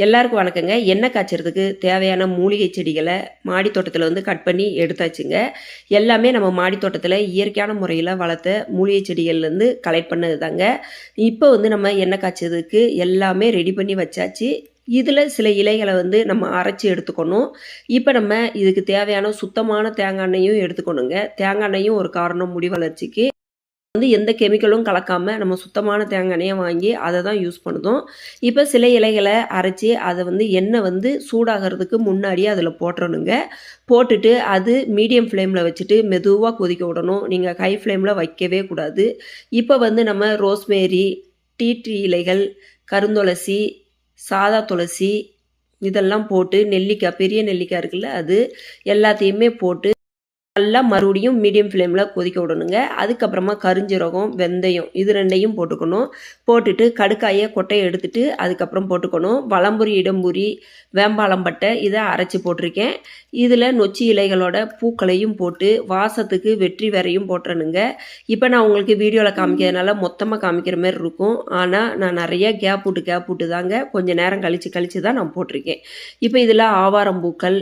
எல்லாருக்கும் வணக்கங்க. எண்ணெய் காய்ச்சறதுக்கு தேவையான மூலிகை செடிகள மாடி தோட்டத்துல கட் பண்ணி எடுத்தாச்சுங்க. எல்லாமே நம்ம மாடி தோட்டத்துல இயற்கையான முறையில வளர்த்த மூலிகை செடிகள்லேருந்து கலெக்ட் பண்ணது தாங்க. இப்போ நம்ம எண்ணெய் காய்ச்சறதுக்கு எல்லாமே ரெடி பண்ணி வச்சாச்சு. இதில் சில இலைகளை நம்ம அரைச்சி எடுத்துக்கணும். இப்போ நம்ம இதுக்கு தேவையான சுத்தமான தேங்காய் எண்ணெயும் எடுத்துக்கணுங்க. தேங்காய் எண்ணெயும் ஒரு காரணம் முடி வளர்ச்சிக்கு. எந்த கெமிக்கலும் கலக்காம நம்ம சுத்தமான தேங்காய் எண்ணெயை வாங்கி அதை தான் யூஸ் பண்ணுதோம். இப்போ சில இலைகளை அரைச்சி அதை எண்ணெய் சூடாகிறதுக்கு முன்னாடியே அதில் போட்டுறணுங்க. போட்டுட்டு அது மீடியம் ஃப்ளேமில் வச்சுட்டு மெதுவாக கொதிக்க விடணும். நீங்கள் ஹை ஃப்ளேமில் வைக்கவே கூடாது. இப்போ நம்ம ரோஸ்மேரி, டீ இலைகள், கருந்துளசி, சாதா துளசி இதெல்லாம் போட்டு நெல்லிக்காய், பெரிய நெல்லிக்காய் இருக்குல்ல, அது எல்லாத்தையுமே போட்டு நல்லா மறுபடியும் மீடியம் ஃப்ளேமில் கொதிக்க விடணுங்க. அதுக்கப்புறமா கருஞ்சீரகம், வெந்தயம் இது ரெண்டையும் போட்டுக்கணும். போட்டுட்டு கடுக்காயை கொட்டையை எடுத்துட்டு அதுக்கப்புறம் போட்டுக்கணும். வலம்புரி, இடம்புரி, வேம்பாலம்பட்டை இதை அரைச்சி போட்டிருக்கேன். இதில் நொச்சி இலைகளோட பூக்களையும் போட்டு வாசத்துக்கு வெற்றி வேறையும் போட்டுறணுங்க. இப்போ நான் உங்களுக்கு வீடியோவில் காமிக்கிறதுனால மொத்தமாக காமிக்கிற மாதிரி இருக்கும். ஆனால் நான் நிறைய கேப் விட்டு தாங்க கொஞ்சம் நேரம் கழித்து தான் நான் போட்டிருக்கேன். இப்போ இதில் ஆவாரம் பூக்கள்,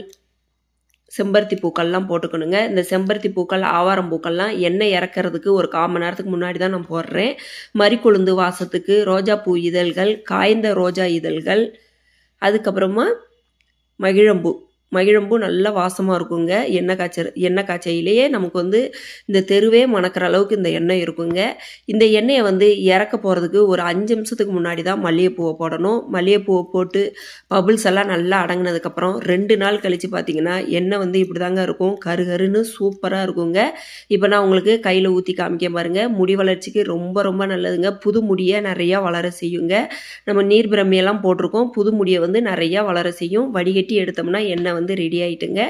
செம்பருத்தி பூக்கள்லாம் போட்டுக்கணுங்க. இந்த செம்பருத்தி பூக்கள், ஆவாரம் பூக்கள்லாம் எண்ணெய் இறக்கிறதுக்கு ஒரு 1/4 மணி நேரத்துக்கு முன்னாடி தான் நான் போடுறேன். மறிக்கொழுந்து வாசத்துக்கு ரோஜாப்பூ இதழ்கள், காய்ந்த ரோஜா இதழ்கள், அதுக்கப்புறமா மகிழம்பூ நல்லா வாசமாக இருக்குங்க. எண்ணெய் காய்ச்சையிலேயே நமக்கு இந்த தெருவே மணக்கிற அளவுக்கு இந்த எண்ணெய் இருக்குங்க. இந்த எண்ணெயை இறக்க போகிறதுக்கு ஒரு 5 நிமிஷத்துக்கு முன்னாடி தான் மல்லிகைப்பூவை போடணும். மல்லிகைப்பூவை போட்டு பபுள்ஸ் எல்லாம் நல்லா அடங்கினதுக்கப்புறம் 2 நாள் கழித்து பார்த்தீங்கன்னா எண்ணெய் இப்படி தாங்க இருக்கும். கருன்னு சூப்பராக இருக்குங்க. இப்போ நான் உங்களுக்கு கையில் ஊற்றி காமிக்க பாருங்கள். முடி வளர்ச்சிக்கு ரொம்ப ரொம்ப நல்லதுங்க. புது முடியை நிறையா வளர செய்யுங்க. நம்ம நீர் பிரம்மையெல்லாம் போட்டிருக்கோம். புது முடியை நிறையா வளர செய்யும். வடிகட்டி எடுத்தோம்னா எண்ணெய் ரெடி ஆகிட்டுங்க.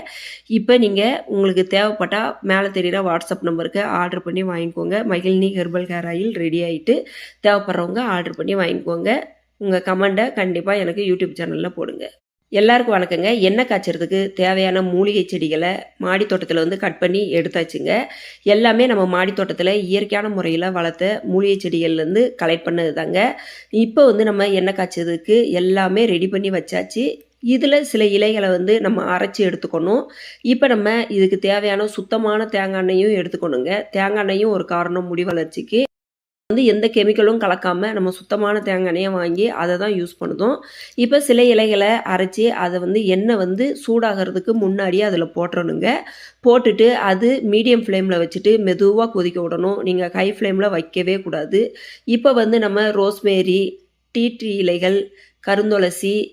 இப்போ நீங்கள் உங்களுக்கு தேவைப்பட்டால் மேலே தெரிகிற வாட்ஸ்அப் நம்பருக்கு ஆர்டர் பண்ணி வாங்கிக்கோங்க. Magizhni herbal hair oil ready ஆகிட்டு தேவைப்படுறவங்க ஆர்டர் பண்ணி வாங்கிக்கோங்க. உங்கள் கமெண்ட்டை கண்டிப்பாக எனக்கு யூடியூப் சேனலில் போடுங்க. எல்லாருக்கும் வணக்கங்க. எண்ணெய் காய்ச்சறதுக்கு தேவையான மூலிகை செடிகளை மாடி தோட்டத்தில் கட் பண்ணி எடுத்தாச்சுங்க. எல்லாமே நம்ம மாடி தோட்டத்தில் இயற்கையான முறையில் வளர்த்த மூலிகை செடிகள்லேருந்து கலெக்ட் பண்ணது தாங்க. இப்போ நம்ம எண்ணெய் காய்ச்சறதுக்கு எல்லாமே ரெடி பண்ணி வச்சாச்சு. இதில் சில இலைகளை நம்ம அரைச்சி எடுத்துக்கணும். இப்போ நம்ம இதுக்கு தேவையான சுத்தமான தேங்காய் எண்ணெயும் எடுத்துக்கணுங்க. தேங்காய் எண்ணெயும் ஒரு காரணம் முடி வளர்ச்சிக்கு. எந்த கெமிக்கலும் கலக்காம நம்ம சுத்தமான தேங்காய் எண்ணெயை வாங்கி அதை தான் யூஸ் பண்ணுதோம். இப்போ சில இலைகளை அரைச்சி அதை எண்ணெய் சூடாகிறதுக்கு முன்னாடியே அதில் போட்டுறணுங்க. போட்டுட்டு அது மீடியம் ஃப்ளேமில் வச்சுட்டு மெதுவாக கொதிக்க விடணும். நீங்கள் ஹை ஃப்ளேமில் வைக்கவே கூடாது. இப்போ நம்ம ரோஸ்மேரி, டீ இலைகள், கருந்துளசி,